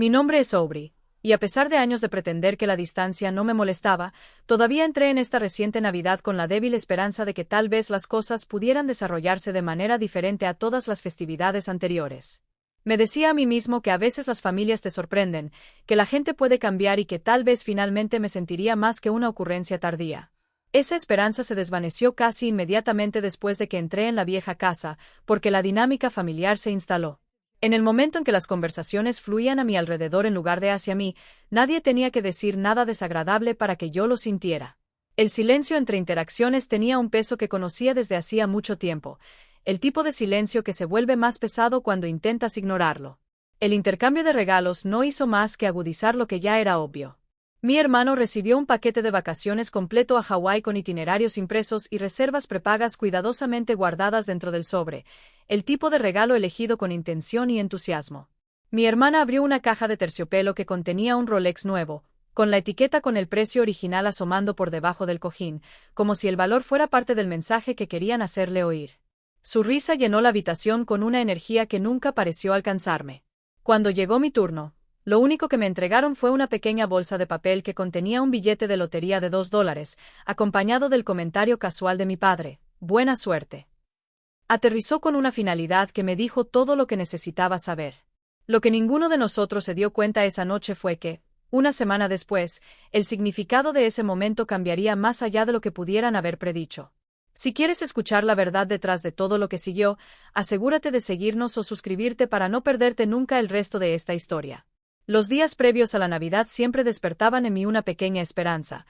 Mi nombre es Aubrey, y a pesar de años de pretender que la distancia no me molestaba, todavía entré en esta reciente Navidad con la débil esperanza de que tal vez las cosas pudieran desarrollarse de manera diferente a todas las festividades anteriores. Me decía a mí mismo que a veces las familias te sorprenden, que la gente puede cambiar y que tal vez finalmente me sentiría más que una ocurrencia tardía. Esa esperanza se desvaneció casi inmediatamente después de que entré en la vieja casa, porque la dinámica familiar se instaló. En el momento en que las conversaciones fluían a mi alrededor en lugar de hacia mí, nadie tenía que decir nada desagradable para que yo lo sintiera. El silencio entre interacciones tenía un peso que conocía desde hacía mucho tiempo, el tipo de silencio que se vuelve más pesado cuando intentas ignorarlo. El intercambio de regalos no hizo más que agudizar lo que ya era obvio. Mi hermano recibió un paquete de vacaciones completo a Hawái con itinerarios impresos y reservas prepagas cuidadosamente guardadas dentro del sobre, el tipo de regalo elegido con intención y entusiasmo. Mi hermana abrió una caja de terciopelo que contenía un Rolex nuevo, con la etiqueta con el precio original asomando por debajo del cojín, como si el valor fuera parte del mensaje que querían hacerle oír. Su risa llenó la habitación con una energía que nunca pareció alcanzarme. Cuando llegó mi turno, lo único que me entregaron fue una pequeña bolsa de papel que contenía un billete de lotería de $2, acompañado del comentario casual de mi padre: «Buena suerte». Aterrizó con una finalidad que me dijo todo lo que necesitaba saber. Lo que ninguno de nosotros se dio cuenta esa noche fue que, una semana después, el significado de ese momento cambiaría más allá de lo que pudieran haber predicho. Si quieres escuchar la verdad detrás de todo lo que siguió, asegúrate de seguirnos o suscribirte para no perderte nunca el resto de esta historia. Los días previos a la Navidad siempre despertaban en mí una pequeña esperanza,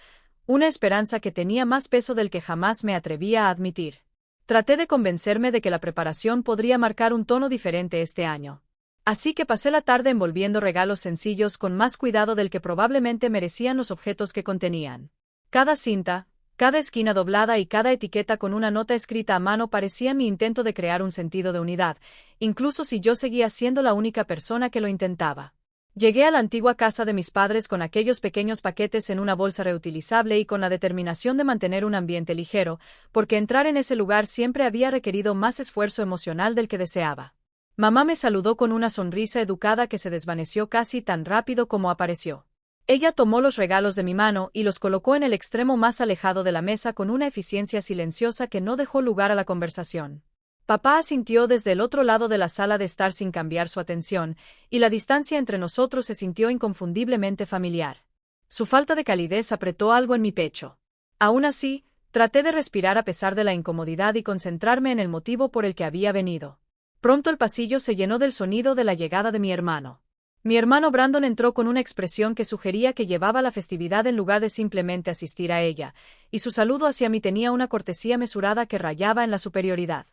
una esperanza que tenía más peso del que jamás me atrevía a admitir. Traté de convencerme de que la preparación podría marcar un tono diferente este año. Así que pasé la tarde envolviendo regalos sencillos con más cuidado del que probablemente merecían los objetos que contenían. Cada cinta, cada esquina doblada y cada etiqueta con una nota escrita a mano parecía mi intento de crear un sentido de unidad, incluso si yo seguía siendo la única persona que lo intentaba. Llegué a la antigua casa de mis padres con aquellos pequeños paquetes en una bolsa reutilizable y con la determinación de mantener un ambiente ligero, porque entrar en ese lugar siempre había requerido más esfuerzo emocional del que deseaba. Mamá me saludó con una sonrisa educada que se desvaneció casi tan rápido como apareció. Ella tomó los regalos de mi mano y los colocó en el extremo más alejado de la mesa con una eficiencia silenciosa que no dejó lugar a la conversación. Papá asintió desde el otro lado de la sala de estar sin cambiar su atención, y la distancia entre nosotros se sintió inconfundiblemente familiar. Su falta de calidez apretó algo en mi pecho. Aún así, traté de respirar a pesar de la incomodidad y concentrarme en el motivo por el que había venido. Pronto el pasillo se llenó del sonido de la llegada de mi hermano. Mi hermano Brandon entró con una expresión que sugería que llevaba la festividad en lugar de simplemente asistir a ella, y su saludo hacia mí tenía una cortesía mesurada que rayaba en la superioridad.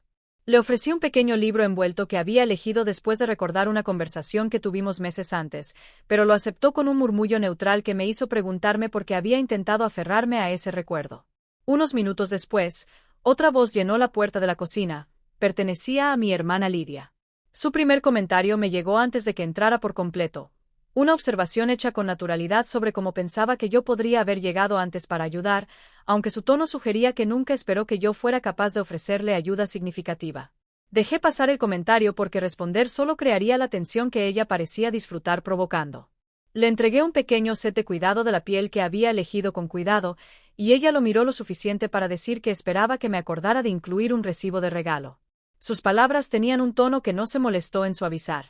Le ofrecí un pequeño libro envuelto que había elegido después de recordar una conversación que tuvimos meses antes, pero lo aceptó con un murmullo neutral que me hizo preguntarme por qué había intentado aferrarme a ese recuerdo. Unos minutos después, otra voz llenó la puerta de la cocina. Pertenecía a mi hermana Lidia. Su primer comentario me llegó antes de que entrara por completo. Una observación hecha con naturalidad sobre cómo pensaba que yo podría haber llegado antes para ayudar, aunque su tono sugería que nunca esperó que yo fuera capaz de ofrecerle ayuda significativa. Dejé pasar el comentario porque responder solo crearía la tensión que ella parecía disfrutar provocando. Le entregué un pequeño set de cuidado de la piel que había elegido con cuidado, y ella lo miró lo suficiente para decir que esperaba que me acordara de incluir un recibo de regalo. Sus palabras tenían un tono que no se molestó en suavizar.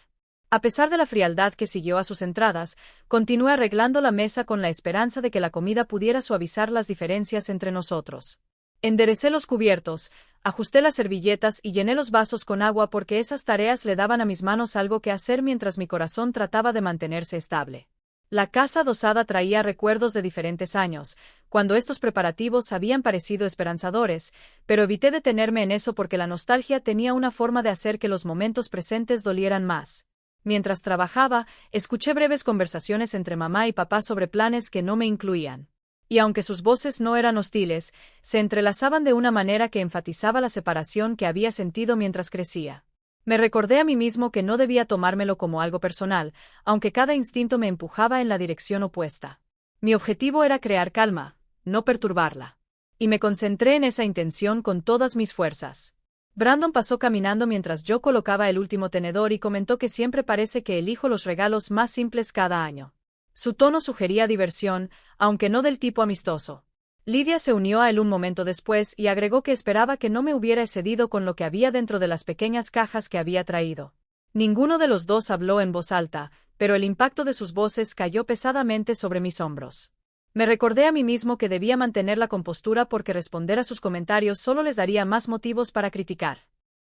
A pesar de la frialdad que siguió a sus entradas, continué arreglando la mesa con la esperanza de que la comida pudiera suavizar las diferencias entre nosotros. Enderecé los cubiertos, ajusté las servilletas y llené los vasos con agua porque esas tareas le daban a mis manos algo que hacer mientras mi corazón trataba de mantenerse estable. La casa adosada traía recuerdos de diferentes años, cuando estos preparativos habían parecido esperanzadores, pero evité detenerme en eso porque la nostalgia tenía una forma de hacer que los momentos presentes dolieran más. Mientras trabajaba, escuché breves conversaciones entre mamá y papá sobre planes que no me incluían. Y aunque sus voces no eran hostiles, se entrelazaban de una manera que enfatizaba la separación que había sentido mientras crecía. Me recordé a mí mismo que no debía tomármelo como algo personal, aunque cada instinto me empujaba en la dirección opuesta. Mi objetivo era crear calma, no perturbarla. Y me concentré en esa intención con todas mis fuerzas. Brandon pasó caminando mientras yo colocaba el último tenedor y comentó que siempre parece que elijo los regalos más simples cada año. Su tono sugería diversión, aunque no del tipo amistoso. Lydia se unió a él un momento después y agregó que esperaba que no me hubiera excedido con lo que había dentro de las pequeñas cajas que había traído. Ninguno de los dos habló en voz alta, pero el impacto de sus voces cayó pesadamente sobre mis hombros. Me recordé a mí mismo que debía mantener la compostura porque responder a sus comentarios solo les daría más motivos para criticar.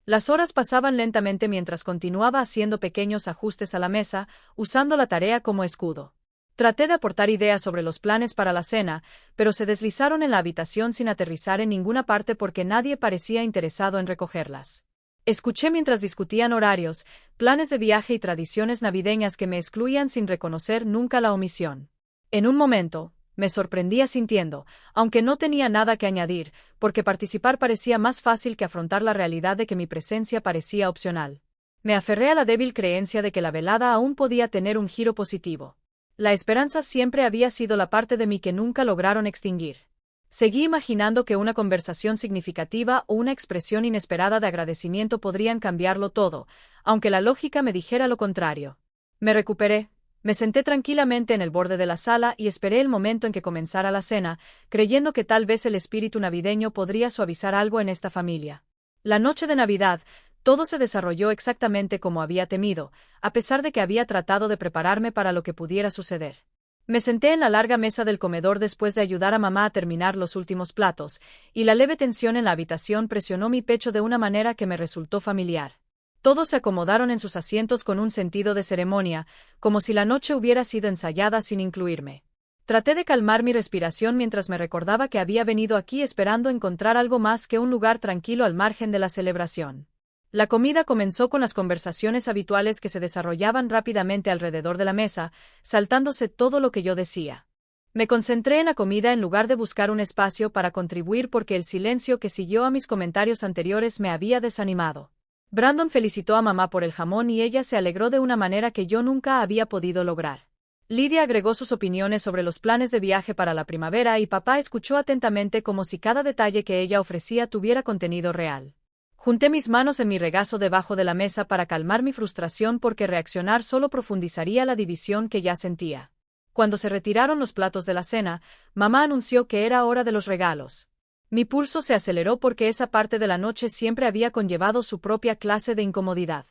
Las horas pasaban lentamente mientras continuaba haciendo pequeños ajustes a la mesa, usando la tarea como escudo. Traté de aportar ideas sobre los planes para la cena, pero se deslizaron en la habitación sin aterrizar en ninguna parte porque nadie parecía interesado en recogerlas. Escuché mientras discutían horarios, planes de viaje y tradiciones navideñas que me excluían sin reconocer nunca la omisión. En un momento, me sorprendía sintiendo, aunque no tenía nada que añadir, porque participar parecía más fácil que afrontar la realidad de que mi presencia parecía opcional. Me aferré a la débil creencia de que la velada aún podía tener un giro positivo. La esperanza siempre había sido la parte de mí que nunca lograron extinguir. Seguí imaginando que una conversación significativa o una expresión inesperada de agradecimiento podrían cambiarlo todo, aunque la lógica me dijera lo contrario. Me recuperé. Me senté tranquilamente en el borde de la sala y esperé el momento en que comenzara la cena, creyendo que tal vez el espíritu navideño podría suavizar algo en esta familia. La noche de Navidad, todo se desarrolló exactamente como había temido, a pesar de que había tratado de prepararme para lo que pudiera suceder. Me senté en la larga mesa del comedor después de ayudar a mamá a terminar los últimos platos, y la leve tensión en la habitación presionó mi pecho de una manera que me resultó familiar. Todos se acomodaron en sus asientos con un sentido de ceremonia, como si la noche hubiera sido ensayada sin incluirme. Traté de calmar mi respiración mientras me recordaba que había venido aquí esperando encontrar algo más que un lugar tranquilo al margen de la celebración. La comida comenzó con las conversaciones habituales que se desarrollaban rápidamente alrededor de la mesa, saltándose todo lo que yo decía. Me concentré en la comida en lugar de buscar un espacio para contribuir porque el silencio que siguió a mis comentarios anteriores me había desanimado. Brandon felicitó a mamá por el jamón y ella se alegró de una manera que yo nunca había podido lograr. Lydia agregó sus opiniones sobre los planes de viaje para la primavera y papá escuchó atentamente como si cada detalle que ella ofrecía tuviera contenido real. Junté mis manos en mi regazo debajo de la mesa para calmar mi frustración porque reaccionar solo profundizaría la división que ya sentía. Cuando se retiraron los platos de la cena, mamá anunció que era hora de los regalos. Mi pulso se aceleró porque esa parte de la noche siempre había conllevado su propia clase de incomodidad.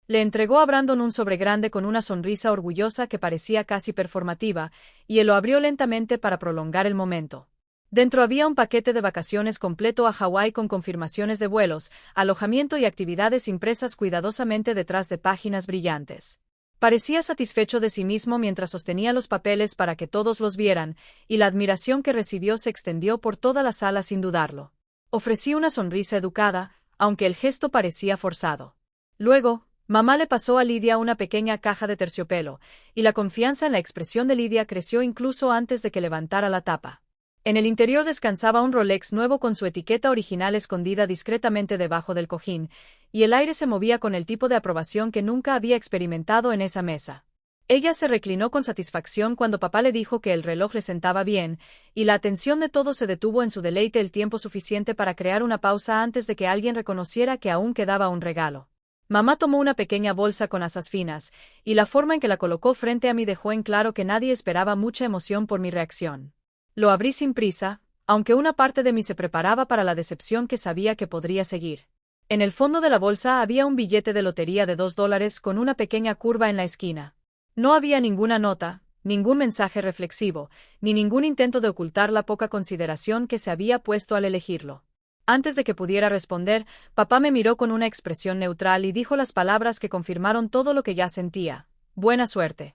Le entregó a Brandon un sobre grande con una sonrisa orgullosa que parecía casi performativa, y él lo abrió lentamente para prolongar el momento. Dentro había un paquete de vacaciones completo a Hawái con confirmaciones de vuelos, alojamiento y actividades impresas cuidadosamente detrás de páginas brillantes. Parecía satisfecho de sí mismo mientras sostenía los papeles para que todos los vieran, y la admiración que recibió se extendió por toda la sala sin dudarlo. Ofrecí una sonrisa educada, aunque el gesto parecía forzado. Luego, mamá le pasó a Lydia una pequeña caja de terciopelo, y la confianza en la expresión de Lydia creció incluso antes de que levantara la tapa. En el interior descansaba un Rolex nuevo con su etiqueta original escondida discretamente debajo del cojín, y el aire se movía con el tipo de aprobación que nunca había experimentado en esa mesa. Ella se reclinó con satisfacción cuando papá le dijo que el reloj le sentaba bien, y la atención de todos se detuvo en su deleite el tiempo suficiente para crear una pausa antes de que alguien reconociera que aún quedaba un regalo. Mamá tomó una pequeña bolsa con asas finas, y la forma en que la colocó frente a mí dejó en claro que nadie esperaba mucha emoción por mi reacción. Lo abrí sin prisa, aunque una parte de mí se preparaba para la decepción que sabía que podría seguir. En el fondo de la bolsa había un billete de lotería de $2 con una pequeña curva en la esquina. No había ninguna nota, ningún mensaje reflexivo, ni ningún intento de ocultar la poca consideración que se había puesto al elegirlo. Antes de que pudiera responder, papá me miró con una expresión neutral y dijo las palabras que confirmaron todo lo que ya sentía. Buena suerte.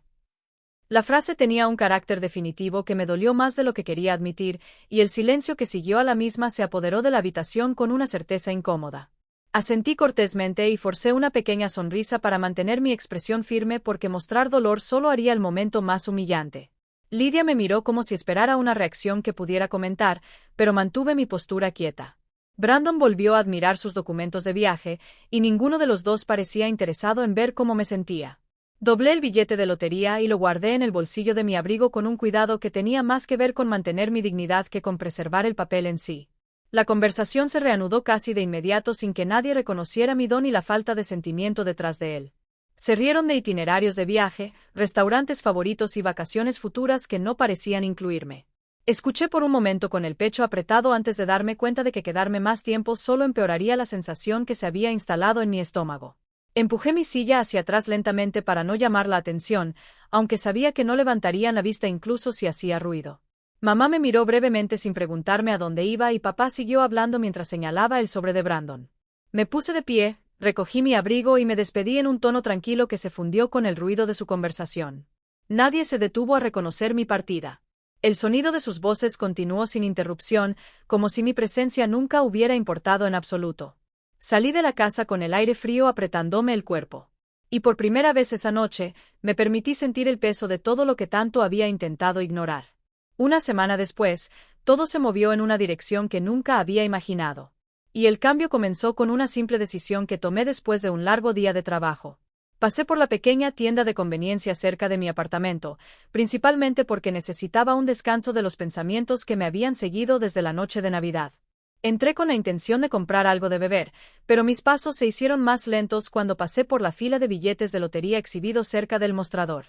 La frase tenía un carácter definitivo que me dolió más de lo que quería admitir, y el silencio que siguió a la misma se apoderó de la habitación con una certeza incómoda. Asentí cortésmente y forcé una pequeña sonrisa para mantener mi expresión firme porque mostrar dolor solo haría el momento más humillante. Lydia me miró como si esperara una reacción que pudiera comentar, pero mantuve mi postura quieta. Brandon volvió a admirar sus documentos de viaje, y ninguno de los dos parecía interesado en ver cómo me sentía. Doblé el billete de lotería y lo guardé en el bolsillo de mi abrigo con un cuidado que tenía más que ver con mantener mi dignidad que con preservar el papel en sí. La conversación se reanudó casi de inmediato sin que nadie reconociera mi don y la falta de sentimiento detrás de él. Se rieron de itinerarios de viaje, restaurantes favoritos y vacaciones futuras que no parecían incluirme. Escuché por un momento con el pecho apretado antes de darme cuenta de que quedarme más tiempo solo empeoraría la sensación que se había instalado en mi estómago. Empujé mi silla hacia atrás lentamente para no llamar la atención, aunque sabía que no levantarían la vista incluso si hacía ruido. Mamá me miró brevemente sin preguntarme a dónde iba y papá siguió hablando mientras señalaba el sobre de Brandon. Me puse de pie, recogí mi abrigo y me despedí en un tono tranquilo que se fundió con el ruido de su conversación. Nadie se detuvo a reconocer mi partida. El sonido de sus voces continuó sin interrupción, como si mi presencia nunca hubiera importado en absoluto. Salí de la casa con el aire frío apretándome el cuerpo. Y por primera vez esa noche, me permití sentir el peso de todo lo que tanto había intentado ignorar. Una semana después, todo se movió en una dirección que nunca había imaginado. Y el cambio comenzó con una simple decisión que tomé después de un largo día de trabajo. Pasé por la pequeña tienda de conveniencia cerca de mi apartamento, principalmente porque necesitaba un descanso de los pensamientos que me habían seguido desde la noche de Navidad. Entré con la intención de comprar algo de beber, pero mis pasos se hicieron más lentos cuando pasé por la fila de billetes de lotería exhibidos cerca del mostrador.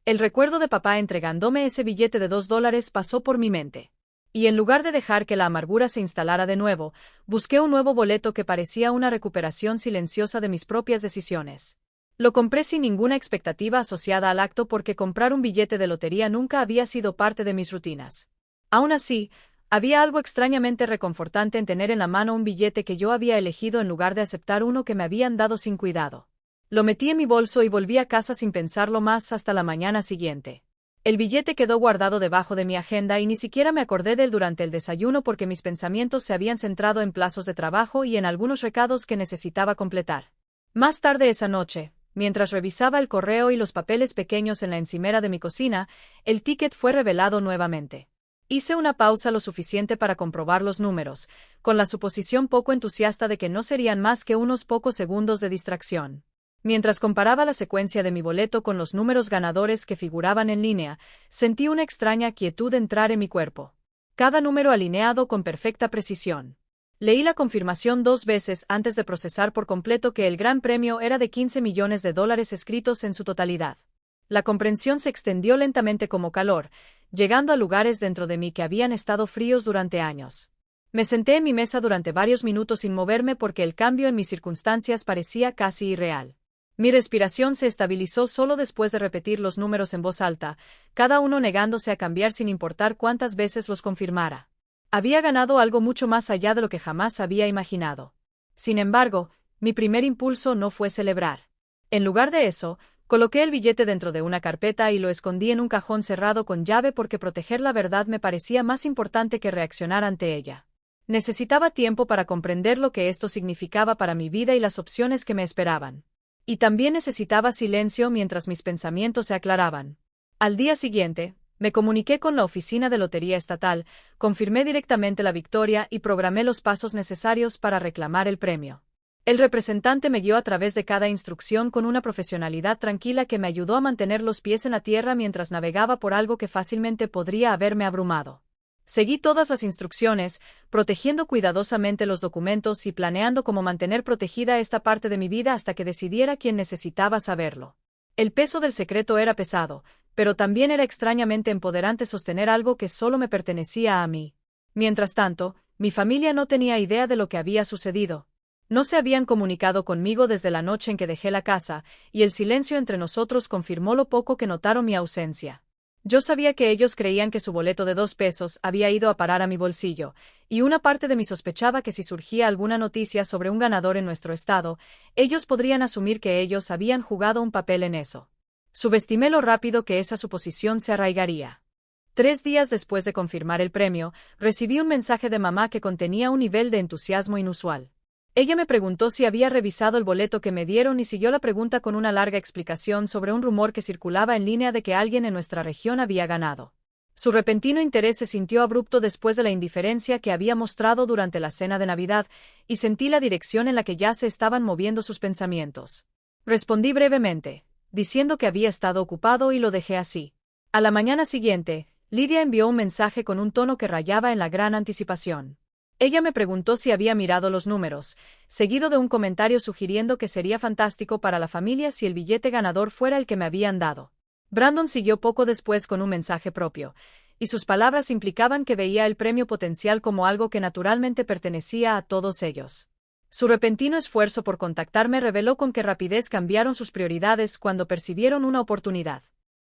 El recuerdo de papá entregándome ese billete de $2 pasó por mi mente. Y en lugar de dejar que la amargura se instalara de nuevo, busqué un nuevo boleto que parecía una recuperación silenciosa de mis propias decisiones. Lo compré sin ninguna expectativa asociada al acto porque comprar un billete de lotería nunca había sido parte de mis rutinas. Aún así, había algo extrañamente reconfortante en tener en la mano un billete que yo había elegido en lugar de aceptar uno que me habían dado sin cuidado. Lo metí en mi bolso y volví a casa sin pensarlo más hasta la mañana siguiente. El billete quedó guardado debajo de mi agenda y ni siquiera me acordé de él durante el desayuno porque mis pensamientos se habían centrado en plazos de trabajo y en algunos recados que necesitaba completar. Más tarde esa noche, mientras revisaba el correo y los papeles pequeños en la encimera de mi cocina, el ticket fue revelado nuevamente. Hice una pausa lo suficiente para comprobar los números, con la suposición poco entusiasta de que no serían más que unos pocos segundos de distracción. Mientras comparaba la secuencia de mi boleto con los números ganadores que figuraban en línea, sentí una extraña quietud entrar en mi cuerpo. Cada número alineado con perfecta precisión. Leí la confirmación 2 veces antes de procesar por completo que el gran premio era de $15 millones escritos en su totalidad. La comprensión se extendió lentamente como calor, llegando a lugares dentro de mí que habían estado fríos durante años. Me senté en mi mesa durante varios minutos sin moverme porque el cambio en mis circunstancias parecía casi irreal. Mi respiración se estabilizó solo después de repetir los números en voz alta, cada uno negándose a cambiar sin importar cuántas veces los confirmara. Había ganado algo mucho más allá de lo que jamás había imaginado. Sin embargo, mi primer impulso no fue celebrar. En lugar de eso, coloqué el billete dentro de una carpeta y lo escondí en un cajón cerrado con llave porque proteger la verdad me parecía más importante que reaccionar ante ella. Necesitaba tiempo para comprender lo que esto significaba para mi vida y las opciones que me esperaban. Y también necesitaba silencio mientras mis pensamientos se aclaraban. Al día siguiente, me comuniqué con la oficina de Lotería Estatal, confirmé directamente la victoria y programé los pasos necesarios para reclamar el premio. El representante me guió a través de cada instrucción con una profesionalidad tranquila que me ayudó a mantener los pies en la tierra mientras navegaba por algo que fácilmente podría haberme abrumado. Seguí todas las instrucciones, protegiendo cuidadosamente los documentos y planeando cómo mantener protegida esta parte de mi vida hasta que decidiera quién necesitaba saberlo. El peso del secreto era pesado, pero también era extrañamente empoderante sostener algo que solo me pertenecía a mí. Mientras tanto, mi familia no tenía idea de lo que había sucedido. No se habían comunicado conmigo desde la noche en que dejé la casa, y el silencio entre nosotros confirmó lo poco que notaron mi ausencia. Yo sabía que ellos creían que su boleto de $2 había ido a parar a mi bolsillo, y una parte de mí sospechaba que si surgía alguna noticia sobre un ganador en nuestro estado, ellos podrían asumir que ellos habían jugado un papel en eso. Subestimé lo rápido que esa suposición se arraigaría. 3 días después de confirmar el premio, recibí un mensaje de mamá que contenía un nivel de entusiasmo inusual. Ella me preguntó si había revisado el boleto que me dieron y siguió la pregunta con una larga explicación sobre un rumor que circulaba en línea de que alguien en nuestra región había ganado. Su repentino interés se sintió abrupto después de la indiferencia que había mostrado durante la cena de Navidad, y sentí la dirección en la que ya se estaban moviendo sus pensamientos. Respondí brevemente, diciendo que había estado ocupado y lo dejé así. A la mañana siguiente, Lidia envió un mensaje con un tono que rayaba en la gran anticipación. Ella me preguntó si había mirado los números, seguido de un comentario sugiriendo que sería fantástico para la familia si el billete ganador fuera el que me habían dado. Brandon siguió poco después con un mensaje propio, y sus palabras implicaban que veía el premio potencial como algo que naturalmente pertenecía a todos ellos. Su repentino esfuerzo por contactarme reveló con qué rapidez cambiaron sus prioridades cuando percibieron una oportunidad.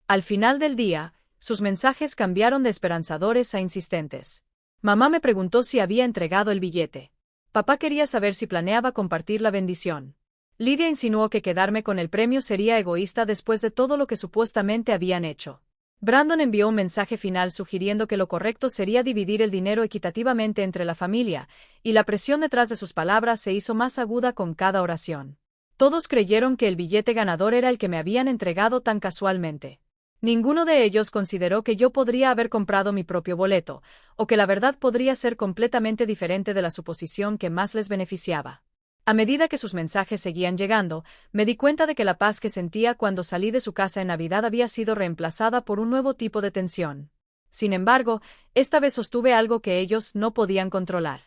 Al final del día, sus mensajes cambiaron de esperanzadores a insistentes. Mamá me preguntó si había entregado el billete. Papá quería saber si planeaba compartir la bendición. Lidia insinuó que quedarme con el premio sería egoísta después de todo lo que supuestamente habían hecho. Brandon envió un mensaje final sugiriendo que lo correcto sería dividir el dinero equitativamente entre la familia, y la presión detrás de sus palabras se hizo más aguda con cada oración. Todos creyeron que el billete ganador era el que me habían entregado tan casualmente. Ninguno de ellos consideró que yo podría haber comprado mi propio boleto, o que la verdad podría ser completamente diferente de la suposición que más les beneficiaba. A medida que sus mensajes seguían llegando, me di cuenta de que la paz que sentía cuando salí de su casa en Navidad había sido reemplazada por un nuevo tipo de tensión. Sin embargo, esta vez sostuve algo que ellos no podían controlar.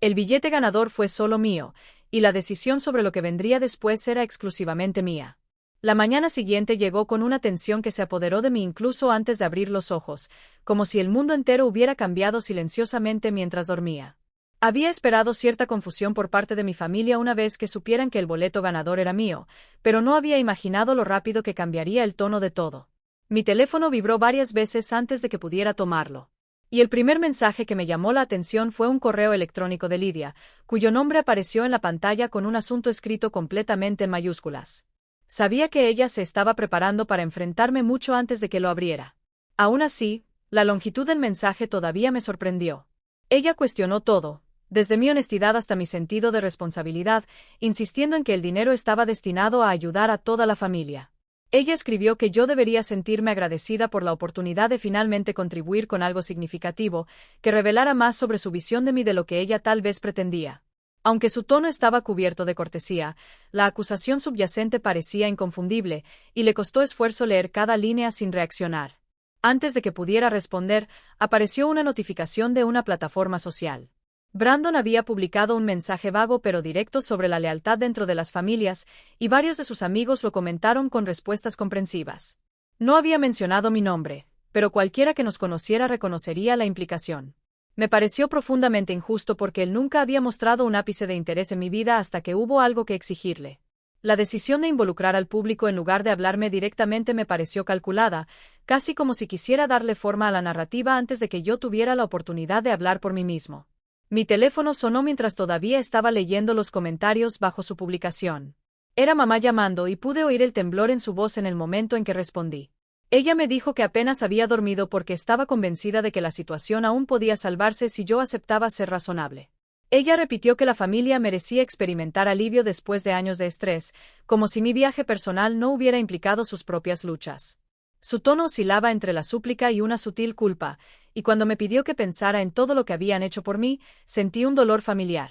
El billete ganador fue solo mío, y la decisión sobre lo que vendría después era exclusivamente mía. La mañana siguiente llegó con una tensión que se apoderó de mí incluso antes de abrir los ojos, como si el mundo entero hubiera cambiado silenciosamente mientras dormía. Había esperado cierta confusión por parte de mi familia una vez que supieran que el boleto ganador era mío, pero no había imaginado lo rápido que cambiaría el tono de todo. Mi teléfono vibró varias veces antes de que pudiera tomarlo. Y el primer mensaje que me llamó la atención fue un correo electrónico de Lidia, cuyo nombre apareció en la pantalla con un asunto escrito completamente en mayúsculas. Sabía que ella se estaba preparando para enfrentarme mucho antes de que lo abriera. Aún así, la longitud del mensaje todavía me sorprendió. Ella cuestionó todo, desde mi honestidad hasta mi sentido de responsabilidad, insistiendo en que el dinero estaba destinado a ayudar a toda la familia. Ella escribió que yo debería sentirme agradecida por la oportunidad de finalmente contribuir con algo significativo, que revelara más sobre su visión de mí de lo que ella tal vez pretendía. Aunque su tono estaba cubierto de cortesía, la acusación subyacente parecía inconfundible, y le costó esfuerzo leer cada línea sin reaccionar. Antes de que pudiera responder, apareció una notificación de una plataforma social. Brandon había publicado un mensaje vago pero directo sobre la lealtad dentro de las familias, y varios de sus amigos lo comentaron con respuestas comprensivas. No había mencionado mi nombre, pero cualquiera que nos conociera reconocería la implicación. Me pareció profundamente injusto porque él nunca había mostrado un ápice de interés en mi vida hasta que hubo algo que exigirle. La decisión de involucrar al público en lugar de hablarme directamente me pareció calculada, casi como si quisiera darle forma a la narrativa antes de que yo tuviera la oportunidad de hablar por mí mismo. Mi teléfono sonó mientras todavía estaba leyendo los comentarios bajo su publicación. Era mamá llamando y pude oír el temblor en su voz en el momento en que respondí. Ella me dijo que apenas había dormido porque estaba convencida de que la situación aún podía salvarse si yo aceptaba ser razonable. Ella repitió que la familia merecía experimentar alivio después de años de estrés, como si mi viaje personal no hubiera implicado sus propias luchas. Su tono oscilaba entre la súplica y una sutil culpa, y cuando me pidió que pensara en todo lo que habían hecho por mí, sentí un dolor familiar.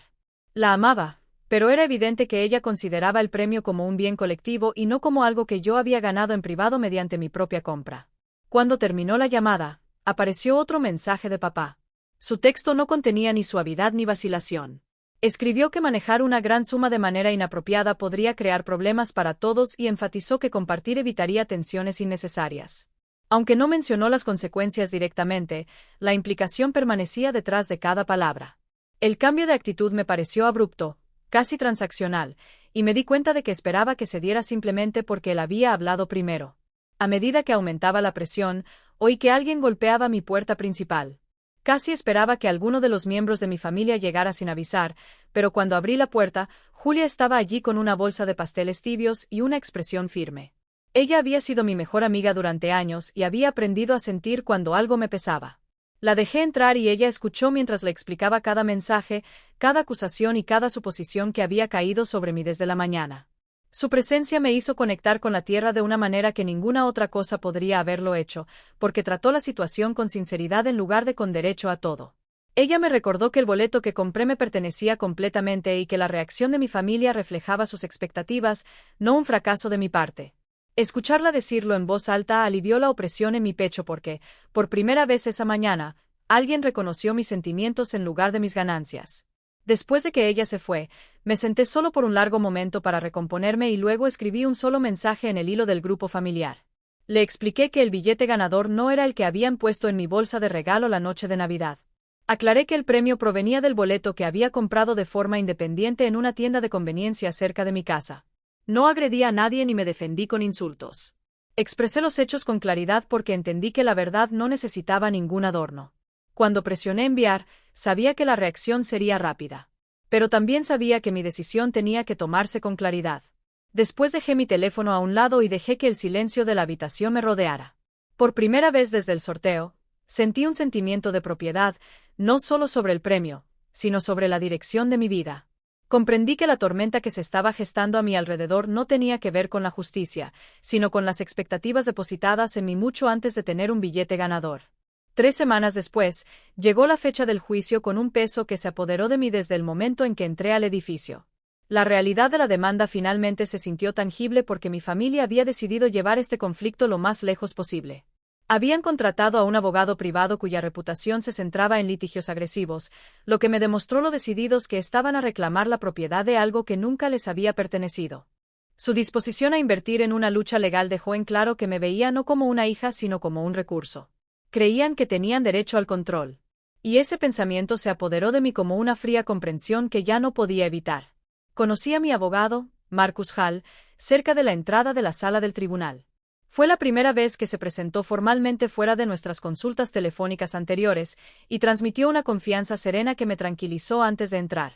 La amaba, pero era evidente que ella consideraba el premio como un bien colectivo y no como algo que yo había ganado en privado mediante mi propia compra. Cuando terminó la llamada, apareció otro mensaje de papá. Su texto no contenía ni suavidad ni vacilación. Escribió que manejar una gran suma de manera inapropiada podría crear problemas para todos y enfatizó que compartir evitaría tensiones innecesarias. Aunque no mencionó las consecuencias directamente, la implicación permanecía detrás de cada palabra. El cambio de actitud me pareció abrupto, casi transaccional, y me di cuenta de que esperaba que se diera simplemente porque él había hablado primero. A medida que aumentaba la presión, oí que alguien golpeaba mi puerta principal. Casi esperaba que alguno de los miembros de mi familia llegara sin avisar, pero cuando abrí la puerta, Julia estaba allí con una bolsa de pasteles tibios y una expresión firme. Ella había sido mi mejor amiga durante años y había aprendido a sentir cuando algo me pesaba. La dejé entrar y ella escuchó mientras le explicaba cada mensaje, cada acusación y cada suposición que había caído sobre mí desde la mañana. Su presencia me hizo conectar con la tierra de una manera que ninguna otra cosa podría haberlo hecho, porque trató la situación con sinceridad en lugar de con derecho a todo. Ella me recordó que el boleto que compré me pertenecía completamente y que la reacción de mi familia reflejaba sus expectativas, no un fracaso de mi parte. Escucharla decirlo en voz alta alivió la opresión en mi pecho porque, por primera vez esa mañana, Alguien reconoció mis sentimientos en lugar de mis ganancias. Después de que ella se fue, me senté solo por un largo momento para recomponerme y luego escribí un solo mensaje en el hilo del grupo familiar. Le expliqué que el billete ganador no era el que habían puesto en mi bolsa de regalo la noche de Navidad. Aclaré que el premio provenía del boleto que había comprado de forma independiente en una tienda de conveniencia cerca de mi casa. No agredí a nadie ni me defendí con insultos. Expresé los hechos con claridad porque entendí que la verdad no necesitaba ningún adorno. Cuando presioné enviar, sabía que la reacción sería rápida. Pero también sabía que mi decisión tenía que tomarse con claridad. Después dejé mi teléfono a un lado y dejé que el silencio de la habitación me rodeara. Por primera vez desde el sorteo, sentí un sentimiento de propiedad, no solo sobre el premio, sino sobre la dirección de mi vida. Comprendí que la tormenta que se estaba gestando a mi alrededor no tenía que ver con la justicia, sino con las expectativas depositadas en mí mucho antes de tener un billete ganador. 3 semanas después, llegó la fecha del juicio con un peso que se apoderó de mí desde el momento en que entré al edificio. La realidad de la demanda finalmente se sintió tangible porque mi familia había decidido llevar este conflicto lo más lejos posible. Habían contratado a un abogado privado cuya reputación se centraba en litigios agresivos, lo que me demostró lo decididos que estaban a reclamar la propiedad de algo que nunca les había pertenecido. Su disposición a invertir en una lucha legal dejó en claro que me veía no como una hija sino como un recurso. Creían que tenían derecho al control. Y ese pensamiento se apoderó de mí como una fría comprensión que ya no podía evitar. Conocí a mi abogado, Marcus Hall, cerca de la entrada de la sala del tribunal. Fue la primera vez que se presentó formalmente fuera de nuestras consultas telefónicas anteriores, y transmitió una confianza serena que me tranquilizó antes de entrar.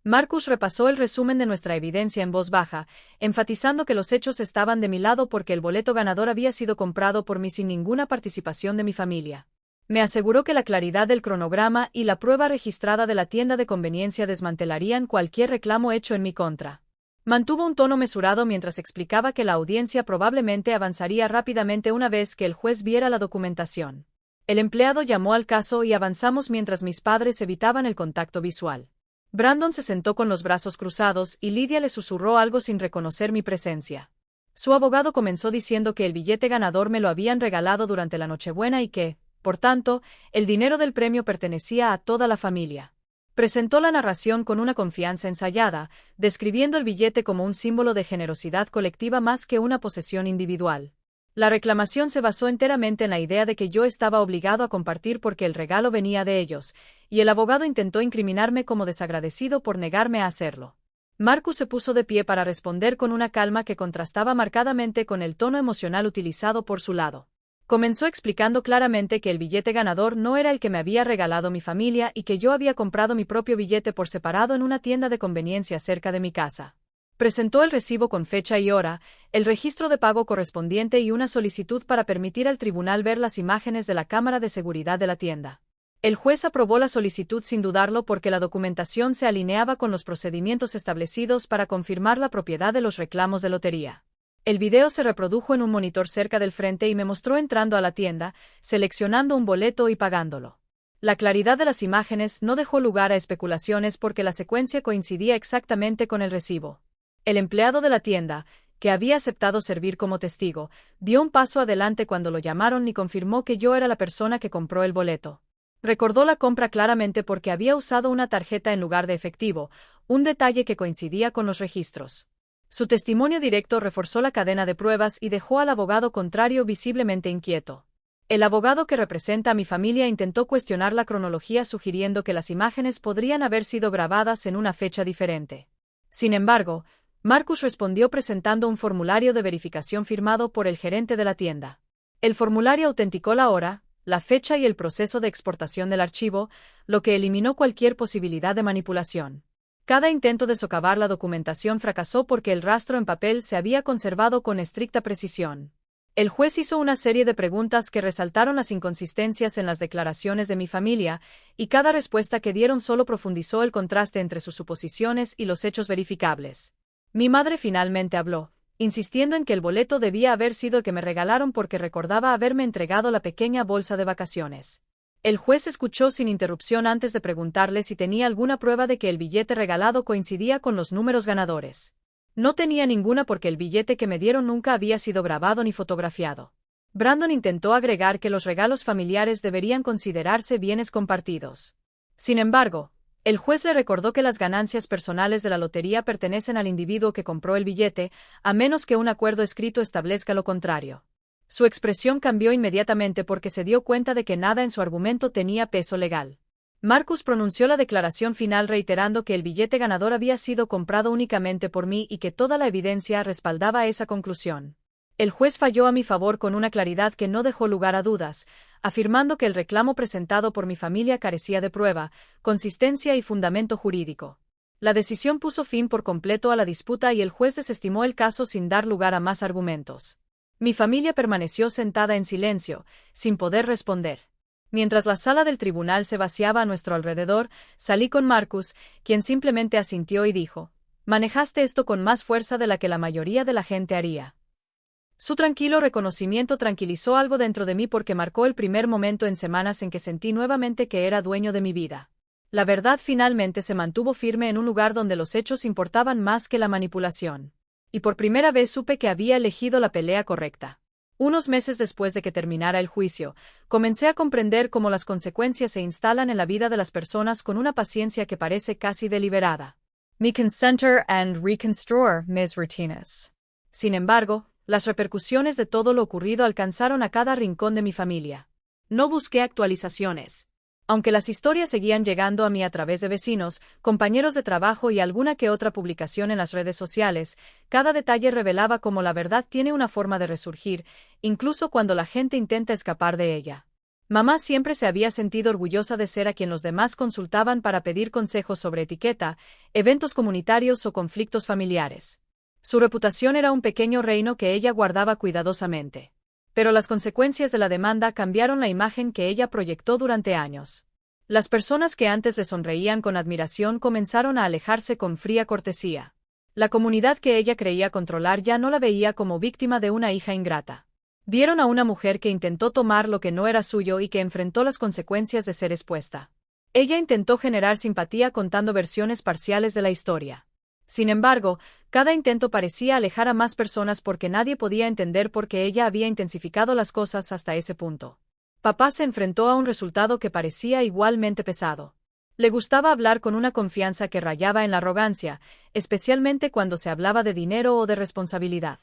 Marcus repasó el resumen de nuestra evidencia en voz baja, enfatizando que los hechos estaban de mi lado porque el boleto ganador había sido comprado por mí sin ninguna participación de mi familia. Me aseguró que la claridad del cronograma y la prueba registrada de la tienda de conveniencia desmantelarían cualquier reclamo hecho en mi contra. Mantuvo un tono mesurado mientras explicaba que la audiencia probablemente avanzaría rápidamente una vez que el juez viera la documentación. El empleado llamó al caso y avanzamos mientras mis padres evitaban el contacto visual. Brandon se sentó con los brazos cruzados y Lydia le susurró algo sin reconocer mi presencia. Su abogado comenzó diciendo que el billete ganador me lo habían regalado durante la Nochebuena y que, por tanto, el dinero del premio pertenecía a toda la familia. Presentó la narración con una confianza ensayada, describiendo el billete como un símbolo de generosidad colectiva más que una posesión individual. La reclamación se basó enteramente en la idea de que yo estaba obligado a compartir porque el regalo venía de ellos, y el abogado intentó incriminarme como desagradecido por negarme a hacerlo. Marcus se puso de pie para responder con una calma que contrastaba marcadamente con el tono emocional utilizado por su lado. Comenzó explicando claramente que el billete ganador no era el que me había regalado mi familia y que yo había comprado mi propio billete por separado en una tienda de conveniencia cerca de mi casa. Presentó el recibo con fecha y hora, el registro de pago correspondiente y una solicitud para permitir al tribunal ver las imágenes de la cámara de seguridad de la tienda. El juez aprobó la solicitud sin dudarlo porque la documentación se alineaba con los procedimientos establecidos para confirmar la propiedad de los reclamos de lotería. El video se reprodujo en un monitor cerca del frente y me mostró entrando a la tienda, seleccionando un boleto y pagándolo. La claridad de las imágenes no dejó lugar a especulaciones porque la secuencia coincidía exactamente con el recibo. El empleado de la tienda, que había aceptado servir como testigo, dio un paso adelante cuando lo llamaron y confirmó que yo era la persona que compró el boleto. Recordó la compra claramente porque había usado una tarjeta en lugar de efectivo, un detalle que coincidía con los registros. Su testimonio directo reforzó la cadena de pruebas y dejó al abogado contrario visiblemente inquieto. El abogado que representa a mi familia intentó cuestionar la cronología sugiriendo que las imágenes podrían haber sido grabadas en una fecha diferente. Sin embargo, Marcus respondió presentando un formulario de verificación firmado por el gerente de la tienda. El formulario autenticó la hora, la fecha y el proceso de exportación del archivo, lo que eliminó cualquier posibilidad de manipulación. Cada intento de socavar la documentación fracasó porque el rastro en papel se había conservado con estricta precisión. El juez hizo una serie de preguntas que resaltaron las inconsistencias en las declaraciones de mi familia, y cada respuesta que dieron solo profundizó el contraste entre sus suposiciones y los hechos verificables. Mi madre finalmente habló, insistiendo en que el boleto debía haber sido el que me regalaron porque recordaba haberme entregado la pequeña bolsa de vacaciones. El juez escuchó sin interrupción antes de preguntarle si tenía alguna prueba de que el billete regalado coincidía con los números ganadores. No tenía ninguna porque el billete que me dieron nunca había sido grabado ni fotografiado. Brandon intentó agregar que los regalos familiares deberían considerarse bienes compartidos. Sin embargo, el juez le recordó que las ganancias personales de la lotería pertenecen al individuo que compró el billete, a menos que un acuerdo escrito establezca lo contrario. Su expresión cambió inmediatamente porque se dio cuenta de que nada en su argumento tenía peso legal. Marcus pronunció la declaración final reiterando que el billete ganador había sido comprado únicamente por mí y que toda la evidencia respaldaba esa conclusión. El juez falló a mi favor con una claridad que no dejó lugar a dudas, afirmando que el reclamo presentado por mi familia carecía de prueba, consistencia y fundamento jurídico. La decisión puso fin por completo a la disputa y el juez desestimó el caso sin dar lugar a más argumentos. Mi familia permaneció sentada en silencio, sin poder responder. Mientras la sala del tribunal se vaciaba a nuestro alrededor, salí con Marcus, quien simplemente asintió y dijo: «Manejaste esto con más fuerza de la que la mayoría de la gente haría». Su tranquilo reconocimiento tranquilizó algo dentro de mí porque marcó el primer momento en semanas en que sentí nuevamente que era dueño de mi vida. La verdad finalmente se mantuvo firme en un lugar donde los hechos importaban más que la manipulación. Y por primera vez supe que había elegido la pelea correcta. Unos meses después de que terminara el juicio, comencé a comprender cómo las consecuencias se instalan en la vida de las personas con una paciencia que parece casi deliberada. Me concenter and reconstruir mis rutinas. Sin embargo, las repercusiones de todo lo ocurrido alcanzaron a cada rincón de mi familia. No busqué actualizaciones. Aunque las historias seguían llegando a mí a través de vecinos, compañeros de trabajo y alguna que otra publicación en las redes sociales, cada detalle revelaba cómo la verdad tiene una forma de resurgir, incluso cuando la gente intenta escapar de ella. Mamá siempre se había sentido orgullosa de ser a quien los demás consultaban para pedir consejos sobre etiqueta, eventos comunitarios o conflictos familiares. Su reputación era un pequeño reino que ella guardaba cuidadosamente. Pero las consecuencias de la demanda cambiaron la imagen que ella proyectó durante años. Las personas que antes le sonreían con admiración comenzaron a alejarse con fría cortesía. La comunidad que ella creía controlar ya no la veía como víctima de una hija ingrata. Vieron a una mujer que intentó tomar lo que no era suyo y que enfrentó las consecuencias de ser expuesta. Ella intentó generar simpatía contando versiones parciales de la historia. Sin embargo, cada intento parecía alejar a más personas porque nadie podía entender por qué ella había intensificado las cosas hasta ese punto. Papá se enfrentó a un resultado que parecía igualmente pesado. Le gustaba hablar con una confianza que rayaba en la arrogancia, especialmente cuando se hablaba de dinero o de responsabilidad.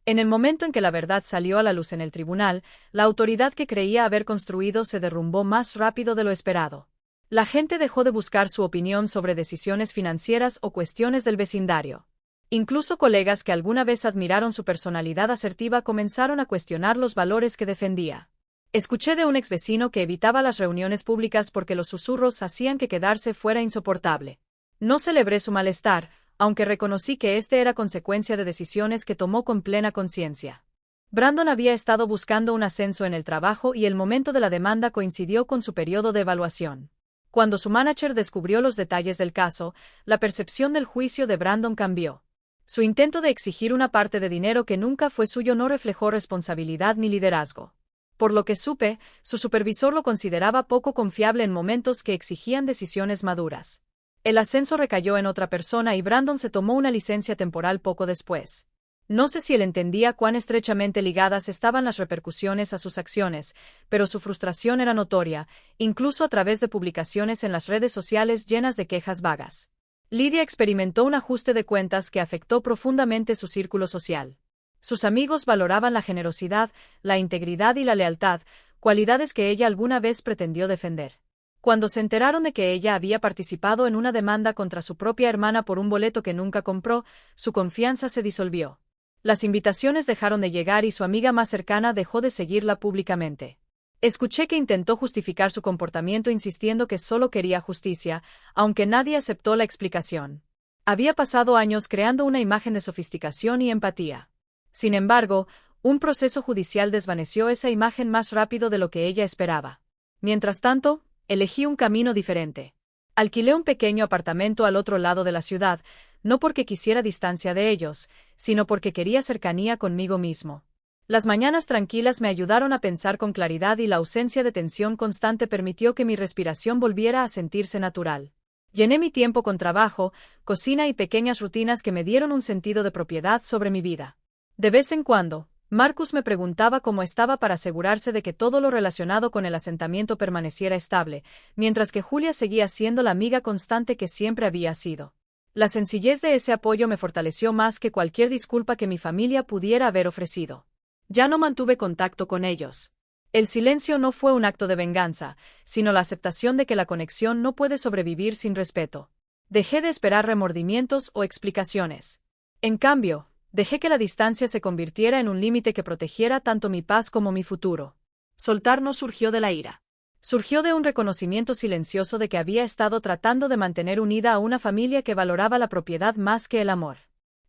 En el momento en que la verdad salió a la luz en el tribunal, la autoridad que creía haber construido se derrumbó más rápido de lo esperado. La gente dejó de buscar su opinión sobre decisiones financieras o cuestiones del vecindario. Incluso colegas que alguna vez admiraron su personalidad asertiva comenzaron a cuestionar los valores que defendía. Escuché de un exvecino que evitaba las reuniones públicas porque los susurros hacían que quedarse fuera insoportable. No celebré su malestar, aunque reconocí que este era consecuencia de decisiones que tomó con plena conciencia. Brandon había estado buscando un ascenso en el trabajo y el momento de la demanda coincidió con su periodo de evaluación. Cuando su manager descubrió los detalles del caso, la percepción del juicio de Brandon cambió. Su intento de exigir una parte de dinero que nunca fue suyo no reflejó responsabilidad ni liderazgo. Por lo que supe, su supervisor lo consideraba poco confiable en momentos que exigían decisiones maduras. El ascenso recayó en otra persona y Brandon se tomó una licencia temporal poco después. No sé si él entendía cuán estrechamente ligadas estaban las repercusiones a sus acciones, pero su frustración era notoria, incluso a través de publicaciones en las redes sociales llenas de quejas vagas. Lydia experimentó un ajuste de cuentas que afectó profundamente su círculo social. Sus amigos valoraban la generosidad, la integridad y la lealtad, cualidades que ella alguna vez pretendió defender. Cuando se enteraron de que ella había participado en una demanda contra su propia hermana por un boleto que nunca compró, su confianza se disolvió. Las invitaciones dejaron de llegar y su amiga más cercana dejó de seguirla públicamente. Escuché que intentó justificar su comportamiento insistiendo que solo quería justicia, aunque nadie aceptó la explicación. Había pasado años creando una imagen de sofisticación y empatía. Sin embargo, un proceso judicial desvaneció esa imagen más rápido de lo que ella esperaba. Mientras tanto, elegí un camino diferente. Alquilé un pequeño apartamento al otro lado de la ciudad, no porque quisiera distancia de ellos, sino porque quería cercanía conmigo mismo. Las mañanas tranquilas me ayudaron a pensar con claridad y la ausencia de tensión constante permitió que mi respiración volviera a sentirse natural. Llené mi tiempo con trabajo, cocina y pequeñas rutinas que me dieron un sentido de propiedad sobre mi vida. De vez en cuando, Marcus me preguntaba cómo estaba para asegurarse de que todo lo relacionado con el asentamiento permaneciera estable, mientras que Julia seguía siendo la amiga constante que siempre había sido. La sencillez de ese apoyo me fortaleció más que cualquier disculpa que mi familia pudiera haber ofrecido. Ya no mantuve contacto con ellos. El silencio no fue un acto de venganza, sino la aceptación de que la conexión no puede sobrevivir sin respeto. Dejé de esperar remordimientos o explicaciones. En cambio, dejé que la distancia se convirtiera en un límite que protegiera tanto mi paz como mi futuro. Soltar no surgió de la ira. Surgió de un reconocimiento silencioso de que había estado tratando de mantener unida a una familia que valoraba la propiedad más que el amor.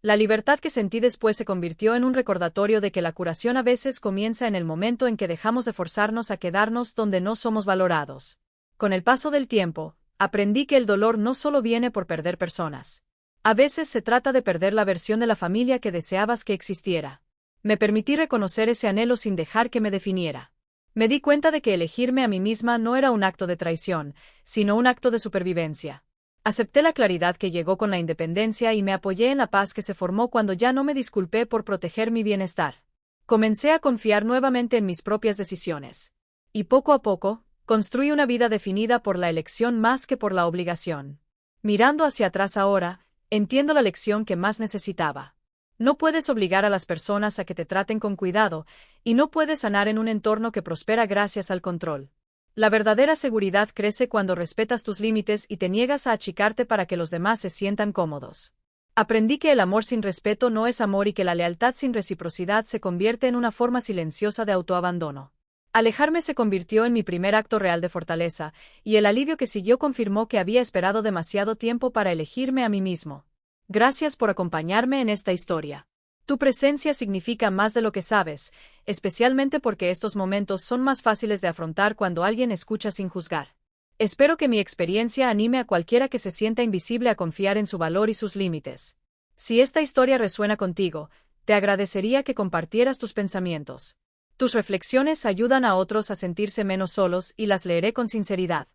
La libertad que sentí después se convirtió en un recordatorio de que la curación a veces comienza en el momento en que dejamos de forzarnos a quedarnos donde no somos valorados. Con el paso del tiempo, aprendí que el dolor no solo viene por perder personas. A veces se trata de perder la versión de la familia que deseabas que existiera. Me permití reconocer ese anhelo sin dejar que me definiera. Me di cuenta de que elegirme a mí misma no era un acto de traición, sino un acto de supervivencia. Acepté la claridad que llegó con la independencia y me apoyé en la paz que se formó cuando ya no me disculpé por proteger mi bienestar. Comencé a confiar nuevamente en mis propias decisiones. Y poco a poco, construí una vida definida por la elección más que por la obligación. Mirando hacia atrás ahora, entiendo la lección que más necesitaba. No puedes obligar a las personas a que te traten con cuidado, y no puedes sanar en un entorno que prospera gracias al control. La verdadera seguridad crece cuando respetas tus límites y te niegas a achicarte para que los demás se sientan cómodos. Aprendí que el amor sin respeto no es amor y que la lealtad sin reciprocidad se convierte en una forma silenciosa de autoabandono. Alejarme se convirtió en mi primer acto real de fortaleza, y el alivio que siguió confirmó que había esperado demasiado tiempo para elegirme a mí mismo. Gracias por acompañarme en esta historia. Tu presencia significa más de lo que sabes, especialmente porque estos momentos son más fáciles de afrontar cuando alguien escucha sin juzgar. Espero que mi experiencia anime a cualquiera que se sienta invisible a confiar en su valor y sus límites. Si esta historia resuena contigo, te agradecería que compartieras tus pensamientos. Tus reflexiones ayudan a otros a sentirse menos solos y las leeré con sinceridad.